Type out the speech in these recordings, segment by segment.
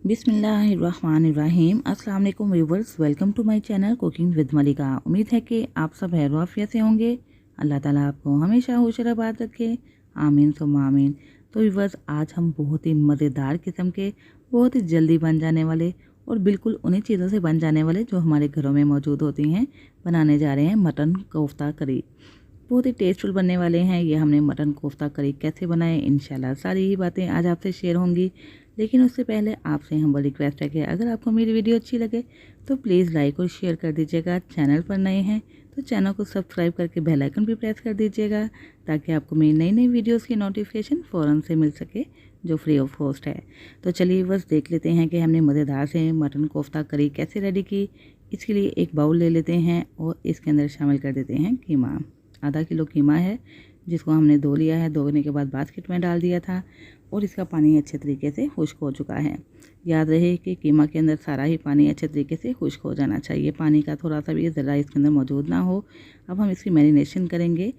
बिस्मिल्लाहिर्रहमानिर्रहीम। अस्सलाम वालेकुम viewers, welcome to my channel cooking with Malika. उम्मीद है कि आप सब खैर आफियत से होंगे। अल्लाह ताला आपको हमेशा होशराबाद रखे, आमीन सुम्मा आमीन। तो व्यूवर्स, आज हम बहुत ही मज़ेदार किस्म के, बहुत ही जल्दी बन जाने वाले और बिल्कुल उन्हीं चीज़ों से बन जाने वाले जो हमारे घरों में मौजूद होती हैं, बनाने जा रहे हैं मटन कोफ्ता करी। बहुत ही टेस्टफुल बनने वाले हैं। ये हमने मटन कोफ्ता करी कैसे बनाए, इंशाल्लाह सारी ही बातें आज आपसे शेयर होंगी। लेकिन उससे पहले आपसे हम्बल रिक्वेस्ट है कि अगर आपको मेरी वीडियो अच्छी लगे तो प्लीज़ लाइक और शेयर कर दीजिएगा। चैनल पर नए हैं तो चैनल को सब्सक्राइब करके बेल आइकन भी प्रेस कर दीजिएगा, ताकि आपको मेरी नई नई वीडियोस की नोटिफिकेशन फ़ौरन से मिल सके, जो फ्री ऑफ कॉस्ट है। तो चलिए बस देख लेते हैं कि हमने मज़ेदार से मटन कोफ्ता करी कैसे रेडी की। इसके लिए एक बाउल ले लेते हैं और इसके अंदर शामिल कर देते हैं कीमा। आधा किलो कीमा है, जिसको हमने धो लिया है। धोने के बाद बास्केट में डाल दिया था और इसका पानी अच्छे तरीके से खुश्क हो चुका है। याद रहे कि कीमा के अंदर सारा ही पानी अच्छे तरीके से खुश्क हो जाना चाहिए, पानी का थोड़ा सा भी ज़रा इसके अंदर मौजूद ना हो। अब हम इसकी मैरिनेशन करेंगे।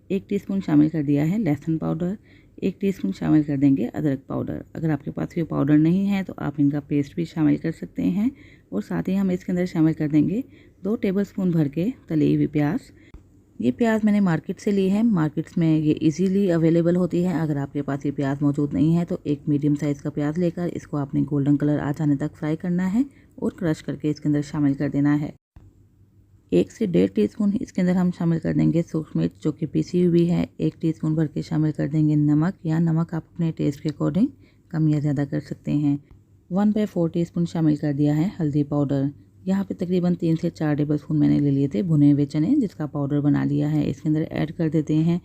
1 टीस्पून शामिल कर दिया है लहसुन पाउडर, 1 टीस्पून शामिल कर देंगे अदरक पाउडर। अगर आपके पास ये पाउडर नहीं है तो आप इनका पेस्ट भी शामिल कर सकते हैं। और साथ ही हम इसके अंदर शामिल कर देंगे 2 टेबलस्पून भर के तली हुई प्याज। ये प्याज मैंने मार्केट से ली है, मार्केट्स में ये इजीली अवेलेबल होती है। अगर आपके पास ये प्याज मौजूद नहीं है तो एक मीडियम साइज़ का प्याज लेकर इसको आपने गोल्डन कलर आ जाने तक फ्राई करना है और क्रश करके इसके अंदर शामिल कर देना है। 1 से 1.5 टीस्पून इसके अंदर हम शामिल कर देंगे सूखी मिर्च, जो कि पीसी हुई है। 1 टीस्पून भर के शामिल कर देंगे नमक, या नमक आप अपने टेस्ट के अकॉर्डिंग कम या ज़्यादा कर सकते हैं। 1/4 टीस्पून शामिल कर दिया है हल्दी पाउडर। यहाँ पे तकरीबन 3 से 4 टेबलस्पून मैंने ले लिए थे भुने हुए चने, जिसका पाउडर बना लिया है। इसके अंदर ऐड कर देते हैं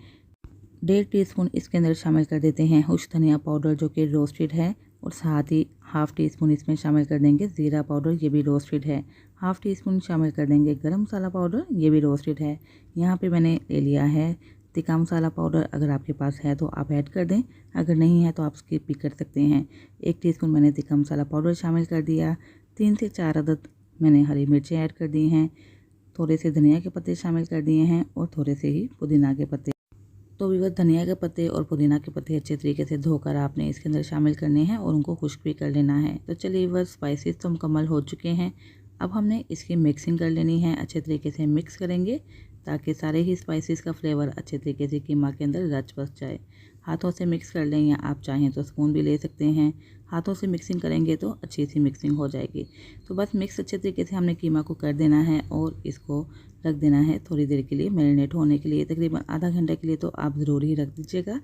1.5 टीस्पून इसके अंदर शामिल कर देते हैं खुश्क धनिया पाउडर, जो कि रोस्टेड है। और साथ ही 1/2 टीस्पून इसमें शामिल कर देंगे ज़ीरा पाउडर, ये भी रोस्टेड है। 1/2 टीस्पून शामिल कर देंगे गरम मसाला पाउडर, ये भी रोस्टेड है। यहाँ पे मैंने ले लिया है तिक्का मसाला पाउडर। अगर आपके पास है तो आप ऐड कर दें, अगर नहीं है तो आप स्किप भी कर सकते हैं। 1 टीस्पून मैंने तिक्का मसाला पाउडर शामिल कर दिया। 3 से 4 अदद मैंने हरी मिर्चें ऐड कर दी हैं। थोड़े से धनिया के पत्ते शामिल कर दिए हैं और थोड़े से ही पुदीना के पत्ते। तो भी बस धनिया के पत्ते और पुदीना के पत्ते अच्छे तरीके से धोकर आपने इसके अंदर शामिल करने हैं और उनको खुश्क भी कर लेना है। तो चलिए बस स्पाइसेस तो मुकम्मल हो चुके हैं। अब हमने इसकी मिक्सिंग कर लेनी है। अच्छे तरीके से मिक्स करेंगे ताकि सारे ही स्पाइसेस का फ्लेवर अच्छे तरीके से कीमा के अंदर रच बस जाए। हाथों से मिक्स कर लें, या आप चाहें तो स्पून भी ले सकते हैं। हाथों से मिक्सिंग करेंगे तो अच्छी सी मिक्सिंग हो जाएगी। तो बस मिक्स अच्छे तरीके से हमने कीमा को कर देना है और इसको रख देना है थोड़ी देर के लिए मैरिनेट होने के लिए। तकरीबन आधा घंटे के लिए तो आप ज़रूर ही रख दीजिएगा,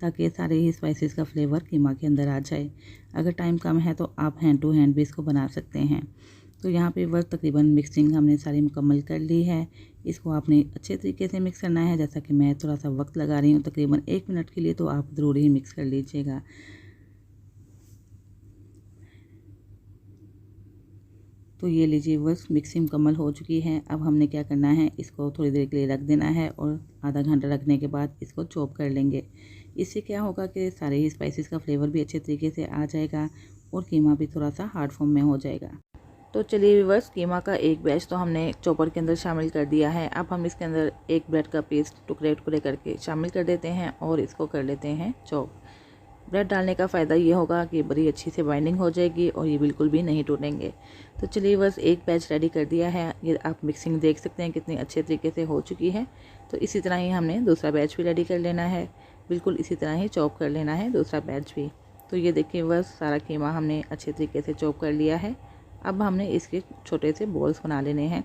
ताकि सारे ही स्पाइसेस का फ्लेवर कीमा के अंदर आ जाए। अगर टाइम कम है तो आप हैंड टू हैंड भी इसको बना सकते हैं। तो यहाँ पे बस तकरीबन मिक्सिंग हमने सारी मुकम्मल कर ली है। इसको आपने अच्छे तरीके से मिक्स करना है। जैसा कि मैं थोड़ा सा वक्त लगा रही हूँ, तकरीबन 1 मिनट के लिए, तो आप ज़रूर ही मिक्स कर लीजिएगा। तो ये लीजिए बस मिक्सिंग मुकम्मल हो चुकी है। अब हमने क्या करना है, इसको थोड़ी देर के लिए रख देना है और आधा घंटा रखने के बाद इसको चॉप कर लेंगे। इससे क्या होगा कि सारे ही स्पाइसेस का फ्लेवर भी अच्छे तरीके से आ जाएगा और कीमा भी थोड़ा सा हार्ड फॉर्म में हो जाएगा। तो चलिए व्यूअर्स, कीमा का एक बैच तो हमने चॉपर के अंदर शामिल कर दिया है। अब हम इसके अंदर एक ब्रेड का पीस टुकड़े टुकड़े करके शामिल कर देते हैं और इसको कर लेते हैं चॉप। ब्रेड डालने का फ़ायदा ये होगा कि बड़ी अच्छी से बाइंडिंग हो जाएगी और ये बिल्कुल भी नहीं टूटेंगे। तो चलिए बस एक बैच रेडी कर दिया है। ये आप मिक्सिंग देख सकते हैं कितनी अच्छे तरीके से हो चुकी है। तो इसी तरह ही हमने दूसरा बैच भी रेडी कर लेना है। बिल्कुल इसी तरह ही चॉप कर लेना है दूसरा बैच भी। तो ये देखिए बस सारा कीमा हमने अच्छे तरीके से चॉप कर लिया है। अब हमने इसके छोटे से बॉल्स बना लेने हैं।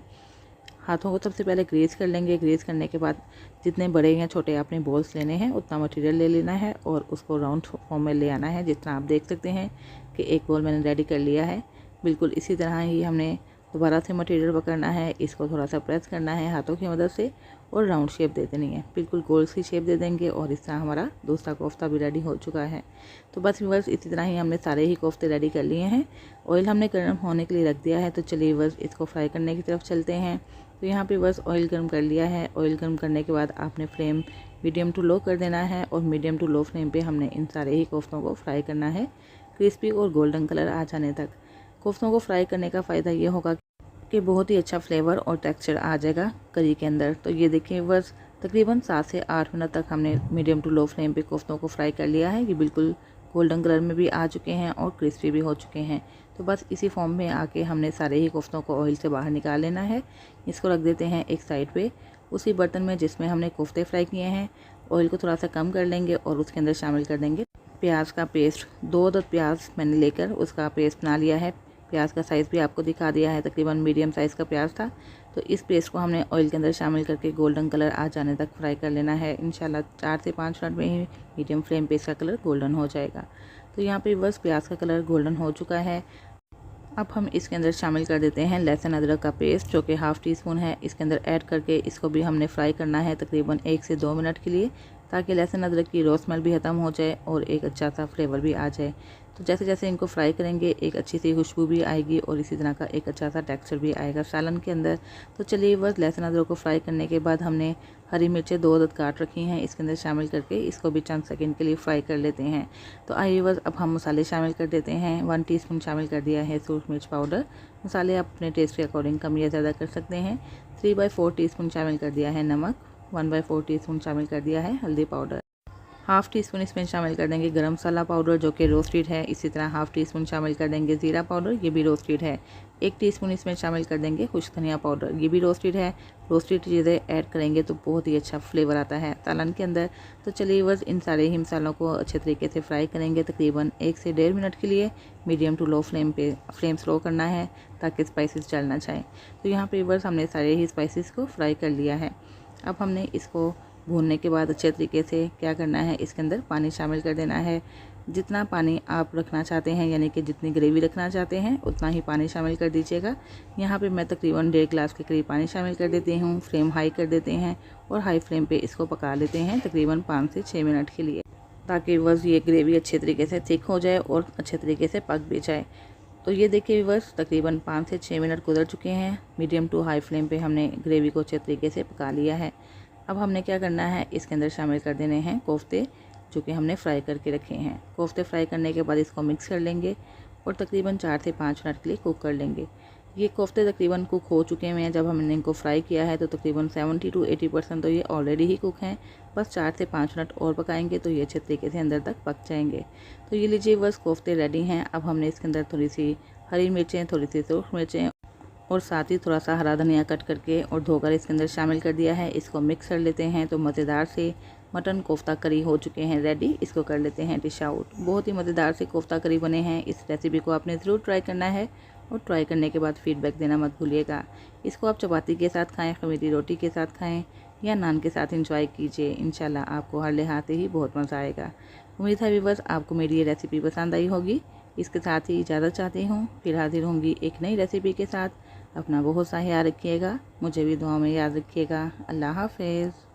हाथों को सबसे पहले ग्रीस कर लेंगे। ग्रीस करने के बाद जितने बड़े या छोटे आपने बॉल्स लेने हैं उतना मटेरियल ले लेना है और उसको राउंड फॉर्म में ले आना है। जिस तरह आप देख सकते हैं कि एक बॉल मैंने रेडी कर लिया है। बिल्कुल इसी तरह ही हमने दोबारा से मटेरियल पकड़ना है, इसको थोड़ा सा प्रेस करना है हाथों की मदद से और राउंड शेप दे देनी है। बिल्कुल गोल सी शेप दे देंगे और इस तरह हमारा दूसरा कोफ्ता भी रेडी हो चुका है। तो बस इसी तरह ही हमने सारे ही कोफ्ते रेडी कर लिए हैं। ऑयल हमने गर्म होने के लिए रख दिया है। तो चलिए बस इसको फ्राई करने की तरफ चलते हैं। तो यहाँ पे बस ऑयल गर्म कर लिया है। ऑयल गर्म करने के बाद आपने फ्लेम मीडियम टू लो कर देना है और मीडियम टू लो फ्लेम पे हमने इन सारे ही कोफ्तों को फ्राई करना है, क्रिस्पी और गोल्डन कलर आ जाने तक। कोफ्तों को फ्राई करने का फ़ायदा ये होगा कि बहुत ही अच्छा फ्लेवर और टेक्सचर आ जाएगा करी के अंदर। तो ये देखिए बस तकरीबन 7 से 8 मिनट तक हमने मीडियम टू लो फ्लेम पे कोफ्तों को फ्राई कर लिया है। ये बिल्कुल गोल्डन कलर में भी आ चुके हैं और क्रिस्पी भी हो चुके हैं। तो बस इसी फॉर्म में आके हमने सारे ही कोफ्तों को ऑयल से बाहर निकाल लेना है। इसको रख देते हैं एक साइड पे। उसी बर्तन में जिसमें हमने कोफ्ते फ्राई किए हैं, ऑयल को थोड़ा सा कम कर लेंगे और उसके अंदर शामिल कर देंगे प्याज का पेस्ट। 2 अदद प्याज मैंने लेकर उसका पेस्ट बना लिया है। प्याज का साइज़ भी आपको दिखा दिया है, तकरीबन मीडियम साइज़ का प्याज था। तो इस पेस्ट को हमने ऑयल के अंदर शामिल करके गोल्डन कलर आ जाने तक फ्राई कर लेना है। इंशाल्लाह 4 से 5 मिनट में ही मीडियम फ्लेम पे इसका कलर गोल्डन हो जाएगा। तो यहाँ पे बस प्याज का कलर गोल्डन हो चुका है। अब हम इसके अंदर शामिल कर देते हैं लहसुन अदरक का पेस्ट, जो कि हाफ़ टी स्पून है। इसके अंदर ऐड करके इसको भी हमने फ्राई करना है तकरीबन 1 से 2 मिनट के लिए, ताकि लहसुन अदरक की रॉ स्मेल भी ख़त्म हो जाए और एक अच्छा सा फ्लेवर भी आ जाए। तो जैसे जैसे इनको फ्राई करेंगे एक अच्छी सी खुशबू भी आएगी और इसी तरह का एक अच्छा सा टेक्सचर भी आएगा सालन के अंदर। तो चलिए बस लहसुन अदरक को फ्राई करने के बाद हमने हरी मिर्चें 2 अदद काट रखी हैं, इसके अंदर शामिल करके इसको भी चंद सेकंड के लिए फ्राई कर लेते हैं। तो आइए बस अब हम मसाले शामिल कर देते हैं। 1 टीस्पून शामिल कर दिया है सूरज मिर्च पाउडर। मसाले आप अपने टेस्ट के अकॉर्डिंग कम या ज़्यादा कर सकते हैं। 3/4 टीस्पून शामिल कर दिया है नमक। 1/4 टीस्पून शामिल कर दिया है हल्दी पाउडर। हाफ़ टी स्पून इसमें शामिल कर देंगे गरम मसाला पाउडर, जो कि रोस्टेड है। इसी तरह हाफ़ टी स्पून शामिल कर देंगे ज़ीरा पाउडर, ये भी रोस्टेड है। 1 टीस्पून इसमें शामिल कर देंगे खुश्क धनिया पाउडर, ये भी रोस्टेड है। रोस्टेड चीज़ें ऐड करेंगे तो बहुत ही अच्छा फ्लेवर आता है सालन के अंदर। तो चलिए बस इन सारे ही मसालों को अच्छे तरीके से फ्राई करेंगे तकरीबन 1 से 1.5 मिनट के लिए। मीडियम टू लो फ्लेम पे फ्लेम स्लो करना है ताकि स्पाइसेस जल ना जाए। तो यहाँ पे बस हमने सारे ही स्पाइसेस को फ्राई कर लिया है। अब हमने इसको भूनने के बाद अच्छे तरीके से क्या करना है, इसके अंदर पानी शामिल कर देना है। जितना पानी आप रखना चाहते हैं, यानी कि जितनी ग्रेवी रखना चाहते हैं उतना ही पानी शामिल कर दीजिएगा। यहाँ पे मैं तकरीबन 1.5 गिलास के करीब पानी शामिल कर देती हूँ। फ्लेम हाई कर देते हैं और हाई फ्लेम पे इसको पका लेते हैं तकरीबन 5 से 6 मिनट के लिए, ताकि बस ये ग्रेवी अच्छे तरीके से थिक हो जाए और अच्छे तरीके से पक भी जाए। तो ये देखिए बस तकरीबन 5 से 6 मिनट गुजर चुके हैं। मीडियम टू हाई फ्लेम पे हमने ग्रेवी को अच्छे तरीके से पका लिया है। अब हमने क्या करना है, इसके अंदर शामिल कर देने हैं कोफ्ते, जो कि हमने फ्राई करके रखे हैं। कोफ्ते फ्राई करने के बाद इसको मिक्स कर लेंगे और तकरीबन 4 से 5 मिनट के लिए कुक कर लेंगे। ये कोफ्ते तकरीबन कुक हो चुके हुए हैं। जब हमने इनको फ्राई किया है तो तकरीबन 70 to 80% तो ये ऑलरेडी ही कुक हैं। बस 4 से 5 मिनट और पकाएंगे तो ये अच्छे तरीके से अंदर तक पक जाएंगे। तो ये लीजिए बस कोफ्ते रेडी हैं। अब हमने इसके अंदर थोड़ी सी हरी मिर्चें, थोड़ी सी सूरख मिर्चें और साथ ही थोड़ा सा हरा धनिया कट करके और धोकर इसके अंदर शामिल कर दिया है। इसको मिक्स कर लेते हैं। तो मज़ेदार से मटन कोफ्ता करी हो चुके हैं रेडी। इसको कर लेते हैं डिश आउट। बहुत ही मज़ेदार से कोफ्ता करी बने हैं। इस रेसिपी को आपने ज़रूर ट्राई करना है और ट्राई करने के बाद फीडबैक देना मत भूलिएगा। इसको आप चपाती के साथ खाएँ, खमीरी रोटी के साथ खाएँ या नान के साथ इंजॉय कीजिए। इंशाल्लाह आपको हर लिहाज से ही बहुत मज़ा आएगा। उम्मीद है व्यूअर्स आपको मेरी ये रेसिपी पसंद आई होगी। इसके साथ ही इजाज़त चाहती हूँ, फिर हाजिर होंगी एक नई रेसिपी के साथ। अपना बहुत सा ख्याल रखिएगा, मुझे भी दुआ में याद रखिएगा। अल्लाह हाफ़िज़।